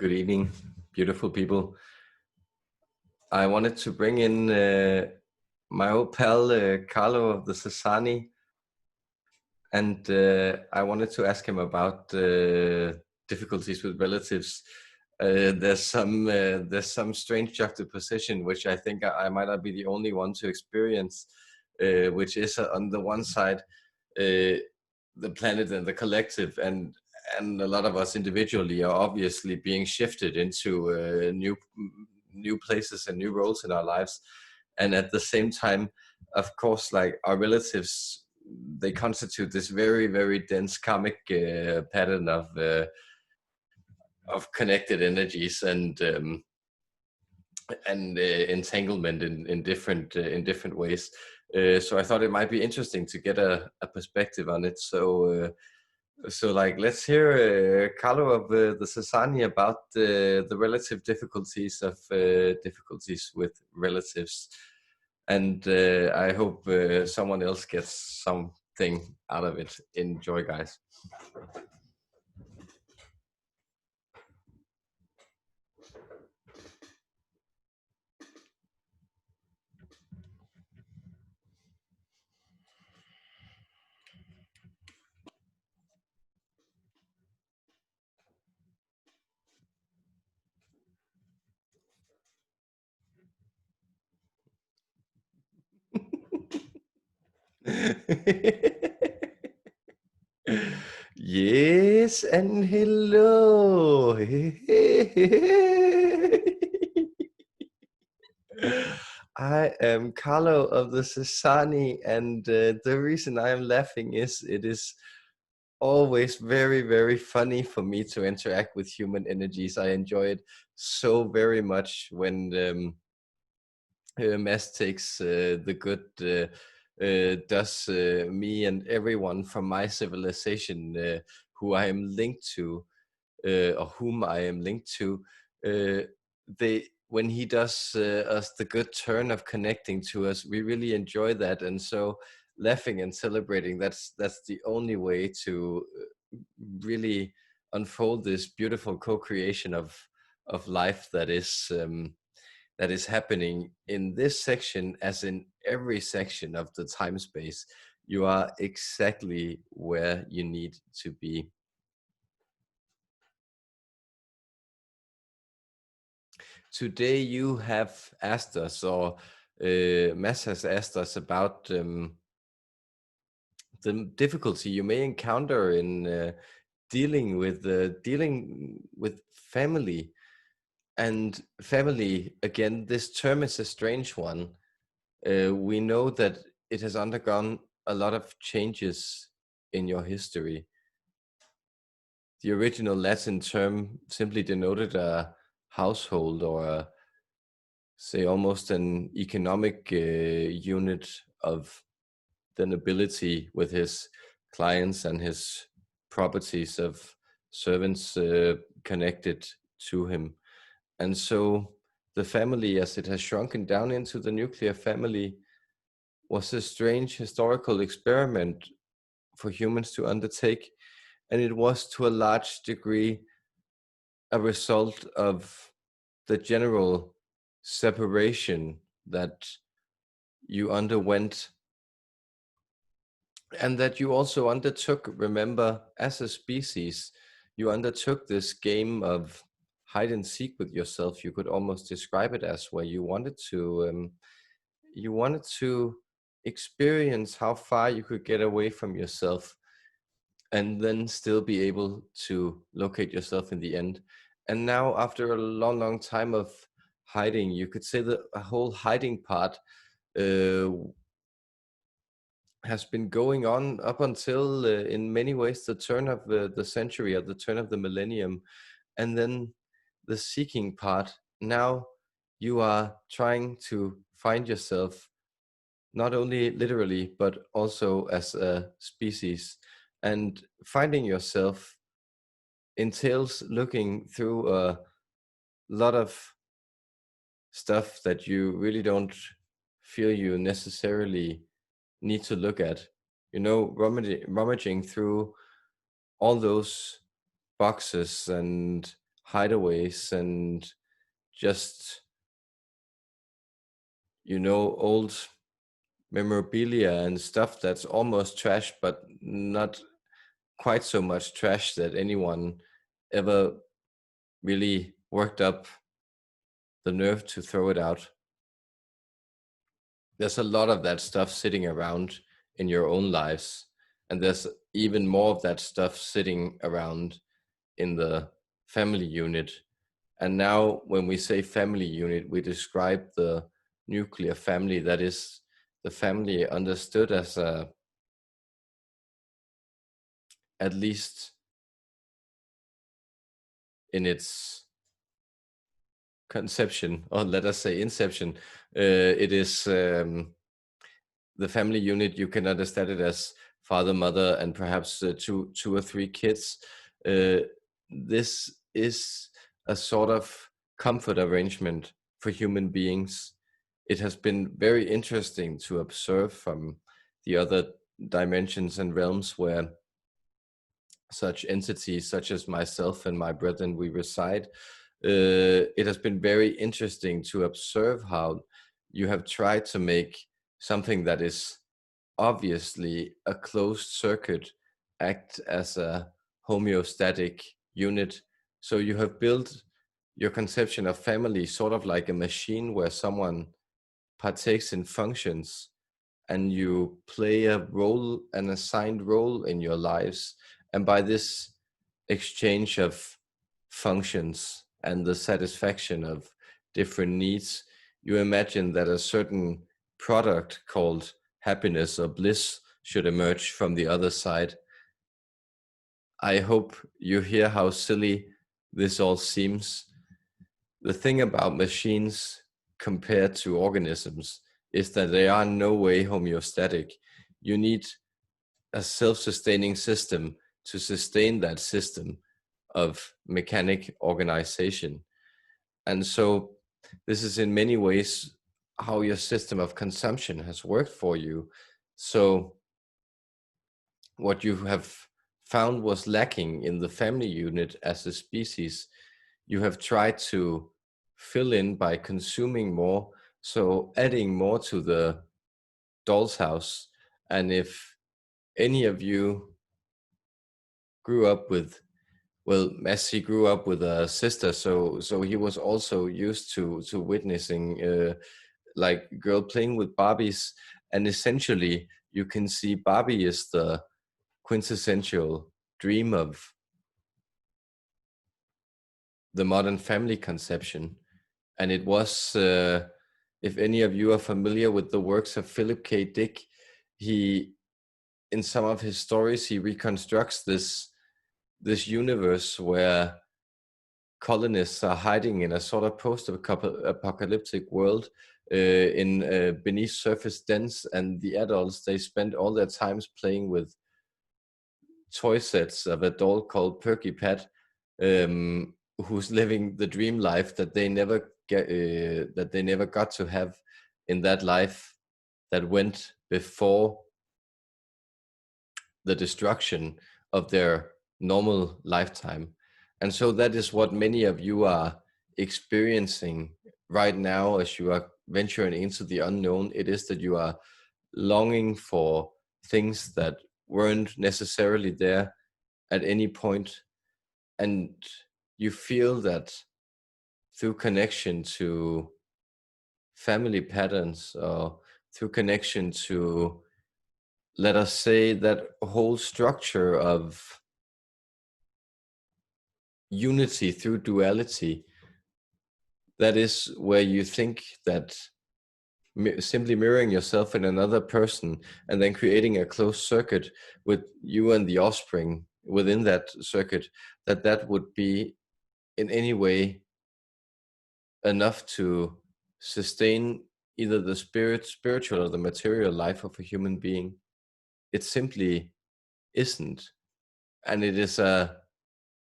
Good evening, beautiful people. I wanted to bring in my old pal Carlo of the Essassani, and I wanted to ask him about difficulties with relatives. There's some strange juxtaposition, which I think I might not be the only one to experience, which is on the one side the planet and the collective, and a lot of us individually are obviously being shifted into new places and new roles in our lives, and at the same time, of course, like our relatives, they constitute this very, very dense karmic pattern of connected energies and entanglement in different ways. So I thought it might be interesting to get a perspective on it. So like, let's hear Carlo of the Essassani about the relative difficulties of difficulties with relatives, and I hope someone else gets something out of it. Enjoy, guys. Yes, and hello. I am Carlo of the Essassani, and the reason I am laughing is it is always very, very funny for me to interact with human energies. I enjoy it so very much when Mass takes the good, does me and everyone from my civilization who I am linked to, or whom I am linked to, they when he does us the good turn of connecting to us, we really enjoy that, and so laughing and celebrating. That's the only way to really unfold this beautiful co-creation of life that is happening in this section, as in every section of the time space. You are exactly where you need to be. Today you have asked us, or Mass has asked us about the difficulty you may encounter in dealing with family. And family, again, this term is a strange one. We know that it has undergone a lot of changes in your history. The original Latin term simply denoted a household, or say almost an economic unit of the nobility, with his clients and his properties of servants connected to him. And so the family, as it has shrunken down into the nuclear family, was a strange historical experiment for humans to undertake. And it was to a large degree a result of the general separation that you underwent, and that you also undertook. Remember, as a species, you undertook this game of hide and seek with yourself. You could almost describe it as where you wanted to experience how far you could get away from yourself, and then still be able to locate yourself in the end. And now, after a long, long time of hiding, you could say that a whole hiding part uh, has been going on up until, in many ways, the turn of the century, or the turn of the millennium. And then the seeking part. Now you are trying to find yourself, not only literally, but also as a species. And finding yourself entails looking through a lot of stuff that you really don't feel you necessarily need to look at. Rummaging through all those boxes and hideaways and just, old memorabilia and stuff that's almost trash, but not quite so much trash that anyone ever really worked up the nerve to throw it out. There's a lot of that stuff sitting around in your own lives, and there's even more of that stuff sitting around in the family unit. And now when we say family unit, we describe the nuclear family, that is the family understood as at least in its conception, or let us say inception, it is the family unit. You can understand it as father, mother, and perhaps two or three kids. This is a sort of comfort arrangement for human beings. It has been very interesting to observe from the other dimensions and realms where such entities, such as myself and my brethren, we reside. It has been very interesting to observe how you have tried to make something that is obviously a closed circuit act as a homeostatic unit. So you have built your conception of family sort of like a machine where someone partakes in functions and you play a role, an assigned role in your lives. And by this exchange of functions and the satisfaction of different needs, you imagine that a certain product called happiness or bliss should emerge from the other side. I hope you hear how silly this all seems. The thing about machines compared to organisms is that they are in no way homeostatic. You need a self-sustaining system to sustain that system of mechanic organization. And so this is in many ways how your system of consumption has worked for you. So what you have found was lacking in the family unit as a species, you have tried to fill in by consuming more, so adding more to the doll's house. And if any of you grew up with, well, Messi grew up with a sister, so he was also used to witnessing like girl playing with Barbies, and essentially you can see Barbie is the quintessential dream of the modern family conception. And it was, if any of you are familiar with the works of Philip K. Dick, he, in some of his stories, he reconstructs this universe where colonists are hiding in a sort of post-apocalyptic world in beneath surface dens, and the adults, they spend all their times playing with toy sets of a doll called Perky Pat, who's living the dream life that they never got to have in that life that went before the destruction of their normal lifetime. And so that is what many of you are experiencing right now as you are venturing into the unknown. It is that you are longing for things that weren't necessarily there at any point, and you feel that through connection to family patterns, or through connection to, let us say, that whole structure of unity through duality, that is where you think that simply mirroring yourself in another person and then creating a closed circuit with you and the offspring within that circuit, that would be in any way enough to sustain either the spiritual or the material life of a human being. It simply isn't. And it is a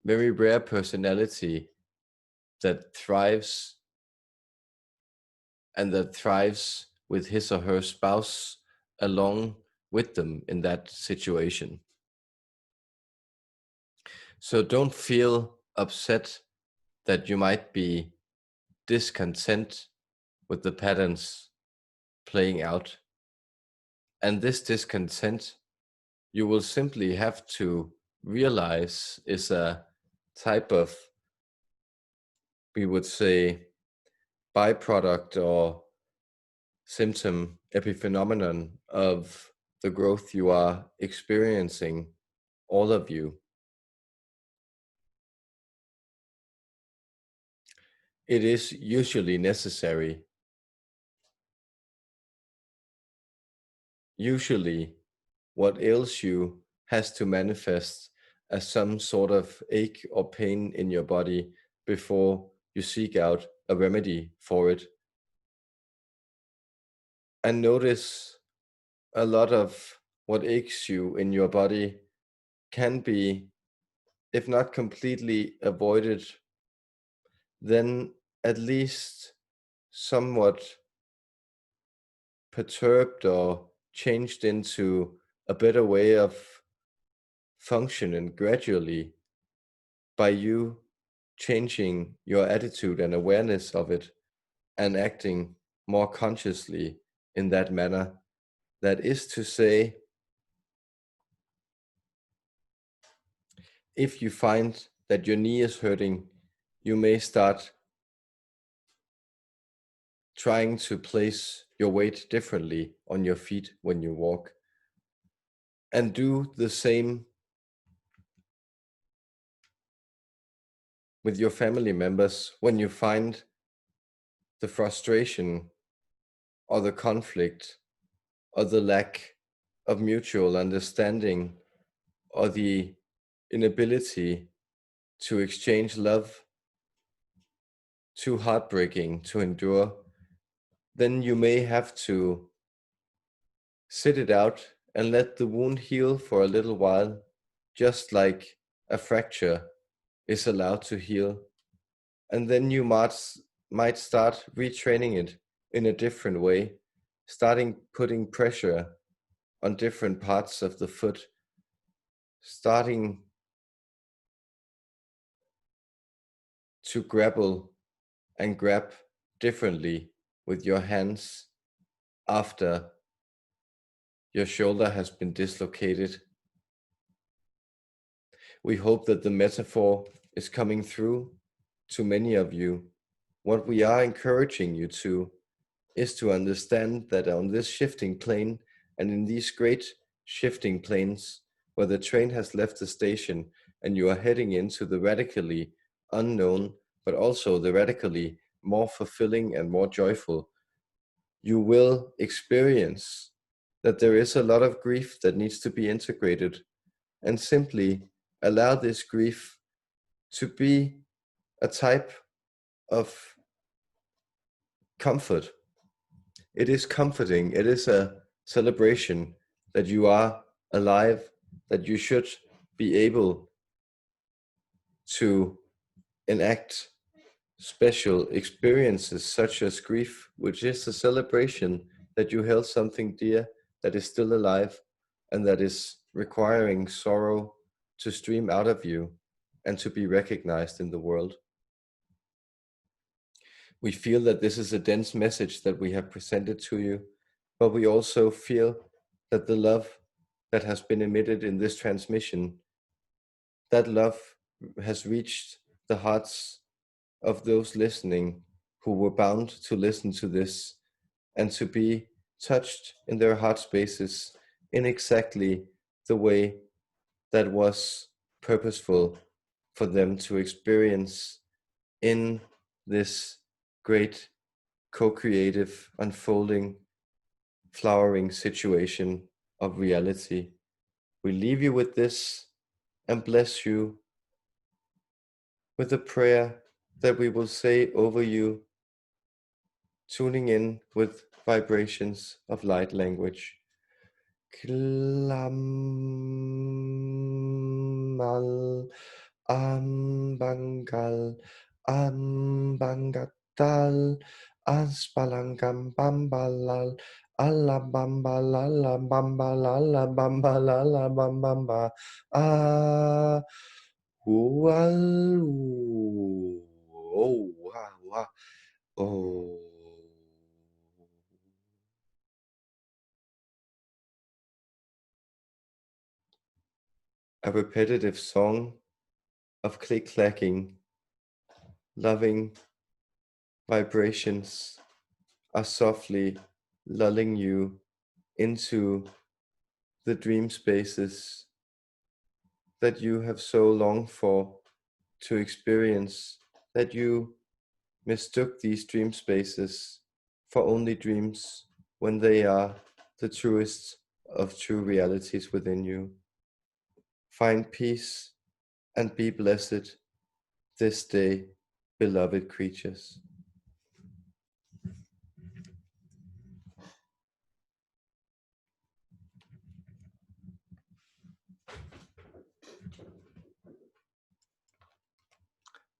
very rare personality that thrives, and that thrives with his or her spouse along with them in that situation. So don't feel upset that you might be discontent with the patterns playing out. And this discontent, you will simply have to realize, is a type of, we would say, byproduct or symptom epiphenomenon of the growth you are experiencing, all of you. It is usually necessary. Usually, what ails you has to manifest as some sort of ache or pain in your body before you seek out a remedy for it. And notice a lot of what aches you in your body can be, if not completely avoided, then at least somewhat perturbed or changed into a better way of function, and gradually by you changing your attitude and awareness of it and acting more consciously in that manner. That is to say, if you find that your knee is hurting, you may start trying to place your weight differently on your feet when you walk. And do the same with your family members when you find the frustration or the conflict or the lack of mutual understanding or the inability to exchange love too heartbreaking to endure, then you may have to sit it out and let the wound heal for a little while, just like a fracture is allowed to heal. And then you might start retraining it in a different way, starting putting pressure on different parts of the foot, starting to grapple and grab differently with your hands after your shoulder has been dislocated. We hope that the metaphor is coming through to many of you. What we are encouraging you to is to understand that on this shifting plane and in these great shifting planes where the train has left the station and you are heading into the radically unknown, but also the radically more fulfilling and more joyful, you will experience that there is a lot of grief that needs to be integrated, and simply allow this grief to be a type of comfort. It is comforting. It is a celebration that you are alive, that you should be able to enact special experiences such as grief, which is a celebration that you held something dear that is still alive and that is requiring sorrow to stream out of you and to be recognized in the world. We feel that this is a dense message that we have presented to you, but we also feel that the love that has been emitted in this transmission, that love has reached the hearts of those listening who were bound to listen to this and to be touched in their heart spaces in exactly the way that was purposeful for them to experience in this great co-creative, unfolding, flowering situation of reality. We leave you with this and bless you with a prayer that we will say over you, tuning in with vibrations of light language. Klamal ambangal ambangatal aspalangam bambalal alabambala alabambala alabambala alabambamba ah Oh. A repetitive song of click-clacking, loving vibrations are softly lulling you into the dream spaces that you have so longed for to experience, that you mistook these dream spaces for only dreams when they are the truest of true realities within you. Find peace and be blessed this day, beloved creatures.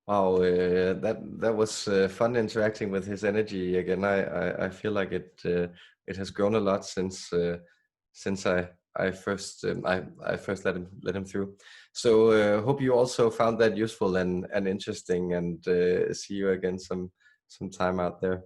Wow, that was fun interacting with his energy again. I feel like it has grown a lot since I first I first let him through. So hope you also found that useful and interesting, and see you again some time out there.